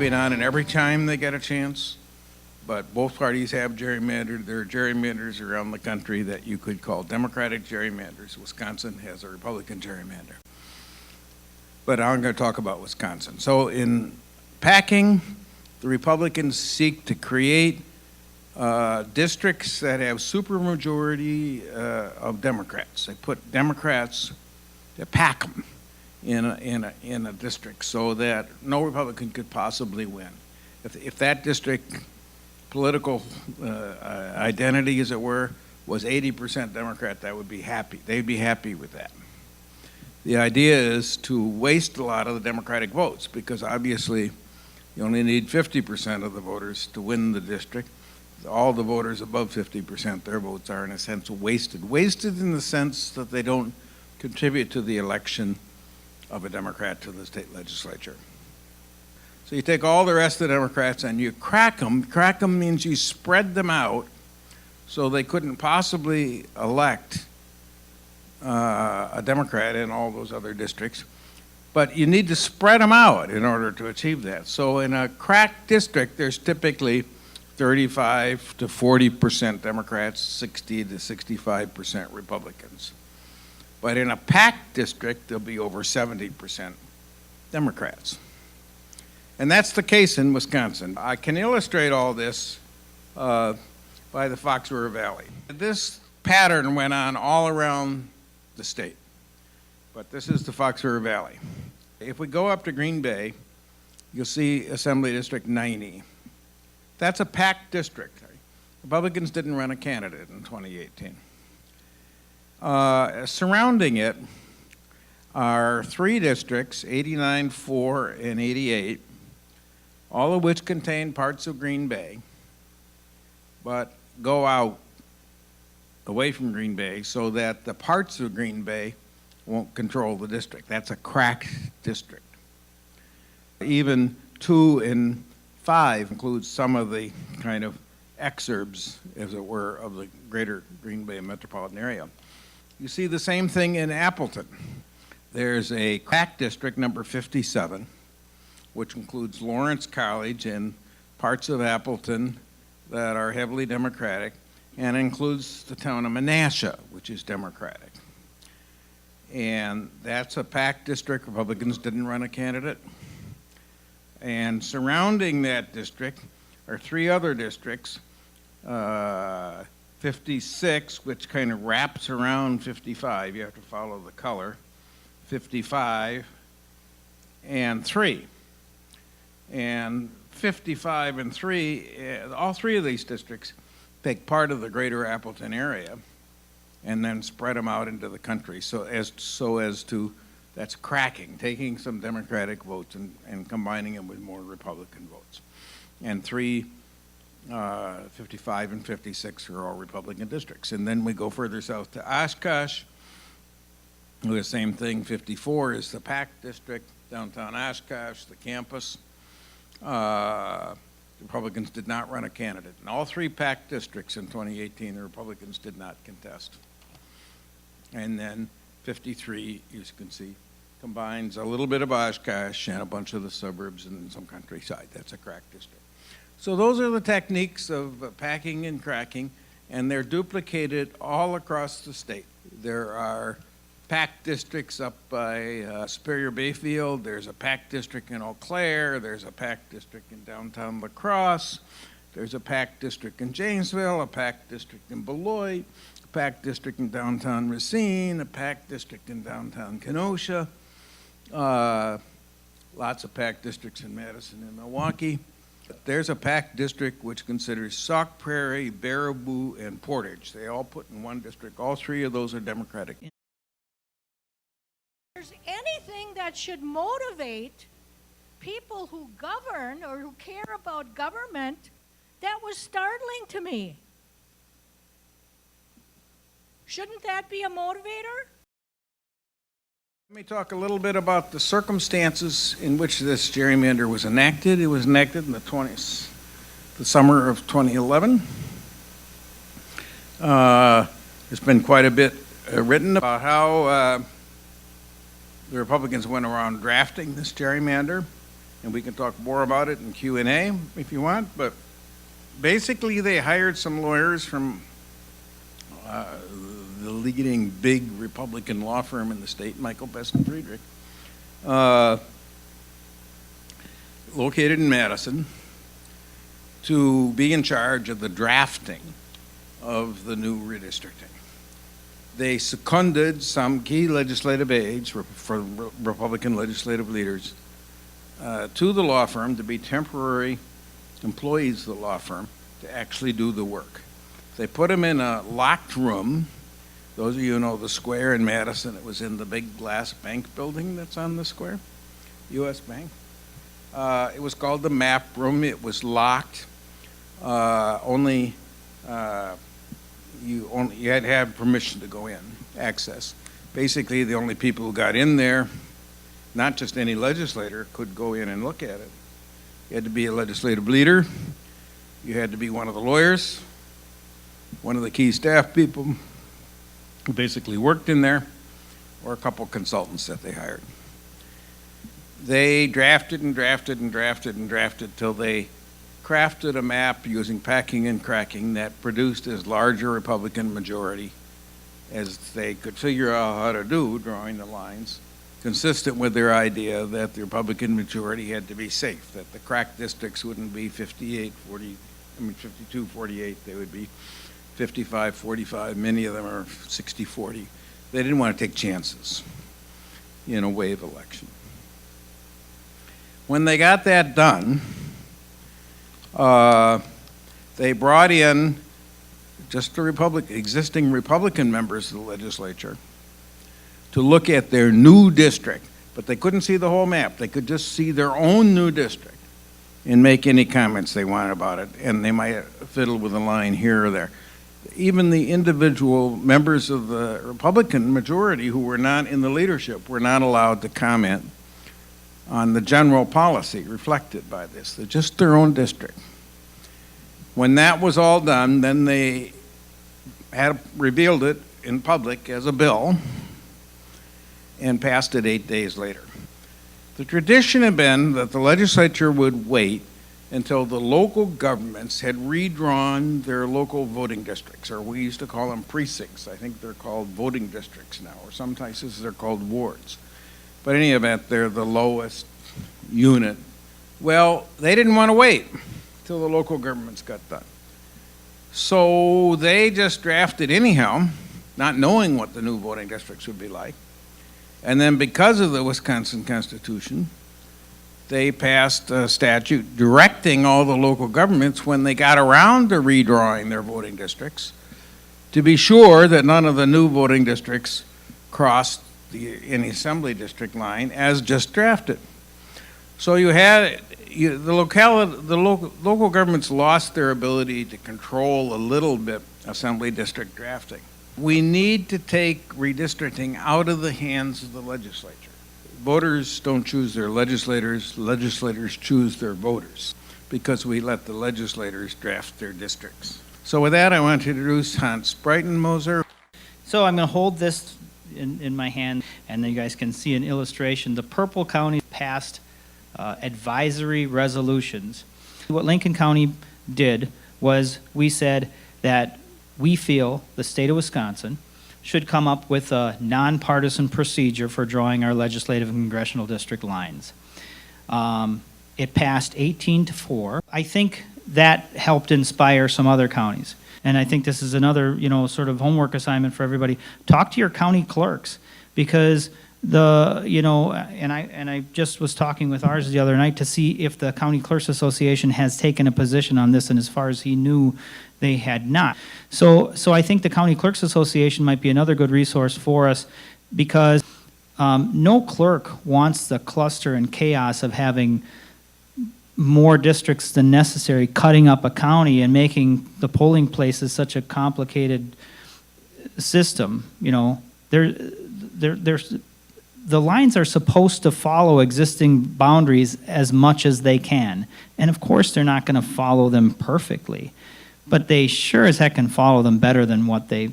it on in every time they get a chance, but both parties have gerrymandered. There are gerrymanders around the country that you could call Democratic gerrymanders. Wisconsin has a Republican gerrymander. But I'm going to talk about Wisconsin. So in packing, the Republicans seek to create districts that have supermajority of Democrats. They put Democrats, they pack them in a district so that no Republican could possibly win. If that district political identity, as it were, was 80% Democrat, that would be happy. They'd be happy with that. The idea is to waste a lot of the Democratic votes because obviously you only need 50% of the voters to win the district. All the voters above 50%, their votes are in a sense wasted. Wasted in the sense that they don't contribute to the election of a Democrat to the state legislature. So you take all the rest of the Democrats and you crack them. Crack them means you spread them out so they couldn't possibly elect a Democrat in all those other districts. But you need to spread them out in order to achieve that. So in a cracked district, there's typically 35 to 40% Democrats, 60 to 65% Republicans. But in a packed district, there'll be over 70% Democrats. And that's the case in Wisconsin. I can illustrate all this by the Fox River Valley. This pattern went on all around the state, but this is the Fox River Valley. If we go up to Green Bay, you'll see Assembly District 90. That's a packed district. Republicans didn't run a candidate in 2018. Surrounding it are three districts, 89, 4, and 88, all of which contain parts of Green Bay, but go out away from Green Bay so that the parts of Green Bay won't control the district. That's a cracked district. Even 2 and 5 includes some of the kind of exurbs, as it were, of the greater Green Bay metropolitan area. You see the same thing in Appleton. There's a cracked district, number 57, which includes Lawrence College and parts of Appleton that are heavily Democratic, and includes the town of Menasha, which is Democratic. And that's a packed district. Republicans didn't run a candidate. And surrounding that district are three other districts, 56, which kind of wraps around 55. You have to follow the color. 55 and 3. And 55 and 3, all three of these districts take part of the greater Appleton area and then spread them out into the country so as to, that's cracking, taking some Democratic votes and combining them with more Republican votes. And 55 and 56 are all Republican districts. And then we go further south to Oshkosh, the same thing. 54 is the packed district, downtown Oshkosh, the campus. Republicans did not run a candidate. In all three packed districts in 2018, the Republicans did not contest. And then 53, you can see, combines a little bit of Oshkosh and a bunch of the suburbs and some countryside. That's a cracked district. So those are the techniques of packing and cracking, and they're duplicated all across the state. There are packed districts up by Superior Bayfield. There's a packed district in Eau Claire. There's a packed district in downtown La Crosse. There's a packed district in Janesville, a packed district in Beloit, a packed district in downtown Racine, a packed district in downtown Kenosha, lots of packed districts in Madison and Milwaukee. There's a packed district which considers Sauk Prairie, Baraboo, and Portage. They all put in one district. All three of those are Democratic. There's anything that should motivate people who govern or who care about government, that was startling to me. Shouldn't that be a motivator? Let me talk a little bit about the circumstances in which this gerrymander was enacted. It was enacted in the summer of 2011. There's been quite a bit written about how the Republicans went around drafting this gerrymander. and we can talk more about it in Q&A if you want, but basically they hired some lawyers from the leading big Republican law firm in the state, Michael Best and Friedrich, located in Madison, to be in charge of the drafting of the new redistricting. They seconded some key legislative aides for Republican legislative leaders to the law firm to be temporary employees of the law firm to actually do the work. They put them in a locked room. Those of you who know the square in Madison, it was in the big glass bank building that's on the square, U.S. Bank. It was called the map room. It was locked. You had to have permission to go in, access. Basically, the only people who got in there, not just any legislator, could go in and look at it. You had to be a legislative leader. You had to be one of the lawyers, one of the key staff people who basically worked in there, or a couple consultants that they hired. They drafted and drafted and drafted and drafted till they crafted a map using packing and cracking that produced as large a Republican majority as they could figure out how to do, drawing the lines, consistent with their idea that the Republican majority had to be safe, that the cracked districts wouldn't be 52-48, they would be 55-45, many of them are 60-40. They didn't want to take chances in a wave election. When they got that done, they brought in just the existing Republican members of the legislature to look at their new district, but they couldn't see the whole map. They could just see their own new district and make any comments they wanted about it, and they might fiddle with a line here or there. Even the individual members of the Republican majority who were not in the leadership were not allowed to comment on the general policy reflected by this. They're just their own district. When that was all done, then they had revealed it in public as a bill and passed it 8 days later. The tradition had been that the legislature would wait until the local governments had redrawn their local voting districts, or we used to call them precincts. I think they're called voting districts now, or some places they're called wards. But in any event, they're the lowest unit. Well, they didn't want to wait till the local governments got done. So they just drafted anyhow, not knowing what the new voting districts would be like. And then because of the Wisconsin Constitution, they passed a statute directing all the local governments when they got around to redrawing their voting districts to be sure that none of the new voting districts crossed any assembly district line as just drafted. So you had the local governments lost their ability to control a little bit assembly district drafting. We need to take redistricting out of the hands of the legislature. Voters don't choose their legislators, legislators choose their voters, because we let the legislators draft their districts. So with that, I want to introduce Hans Breitenmoser. So I'm going to hold this in my hand, and then you guys can see an illustration. The purple counties passed advisory resolutions. What Lincoln County did was we said that we feel the state of Wisconsin should come up with a nonpartisan procedure for drawing our legislative and congressional district lines. It passed 18-4. I think that helped inspire some other counties. And I think this is another, sort of homework assignment for everybody. Talk to your county clerks, because and I just was talking with ours the other night to see if the County Clerks Association has taken a position on this, and as far as he knew, they had not. So I think the County Clerks Association might be another good resource for us, because no clerk wants the cluster and chaos of having more districts than necessary, cutting up a county and making the polling places such a complicated system. The lines are supposed to follow existing boundaries as much as they can. And of course, they're not going to follow them perfectly, but they sure as heck can follow them better than what they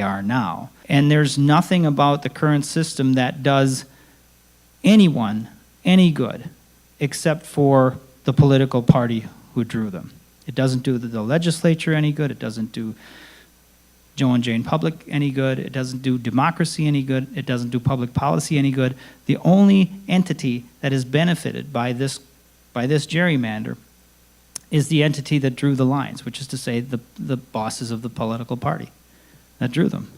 are now. And there's nothing about the current system that does anyone any good. except for the political party who drew them. It doesn't do the legislature any good. It doesn't do Joe and Jane Public any good. It doesn't do democracy any good. It doesn't do public policy any good. The only entity that is benefited by this gerrymander is the entity that drew the lines, which is to say the bosses of the political party that drew them.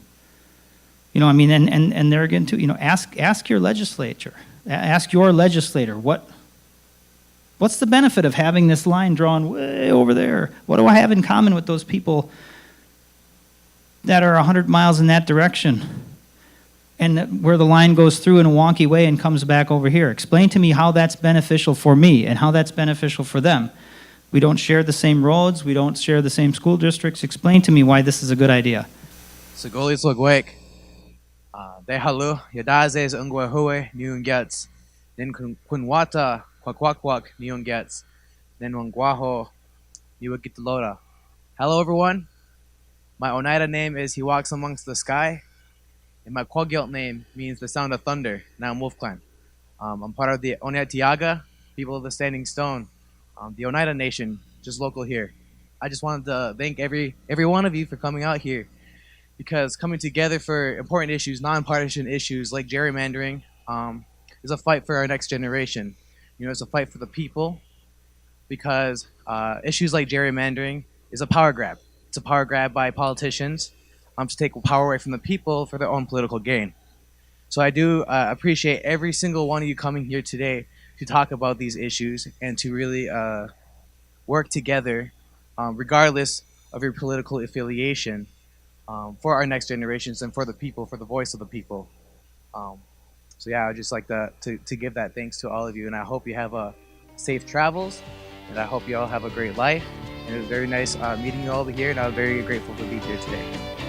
You know, I mean, and there again too, you know, ask your legislature, ask your legislator, what's the benefit of having this line drawn way over there? What do I have in common with those people that are 100 miles in that direction and where the line goes through in a wonky way and comes back over here? Explain to me how that's beneficial for me and how that's beneficial for them. We don't share the same roads. We don't share the same school districts. Explain to me why this is a good idea. Sagolis Logwek. De halu, Yadazes Ungwahue, Niun Gets. Then Kunwata, Kwakwakwak, Niun Gets. Then Wangwaho, Niwakitaloda. Hello, everyone. My Oneida name is He Walks Amongst the Sky. And my Kwagilt name means the sound of thunder. Now I'm Wolf Clan. I'm part of the Oneida Tiaga, people of the Standing Stone. The Oneida Nation, just local here. I just wanted to thank every one of you for coming out here, because coming together for important issues, nonpartisan issues like gerrymandering, is a fight for our next generation. You know, it's a fight for the people, because issues like gerrymandering is a power grab. It's a power grab by politicians to take power away from the people for their own political gain. So I do appreciate every single one of you coming here today to talk about these issues and to really work together, regardless of your political affiliation, for our next generations and for the people, for the voice of the people. So yeah, I'd just like to give that thanks to all of you, and I hope you have safe travels, and I hope you all have a great life. And it was very nice meeting you all over here, and I was very grateful to be here today.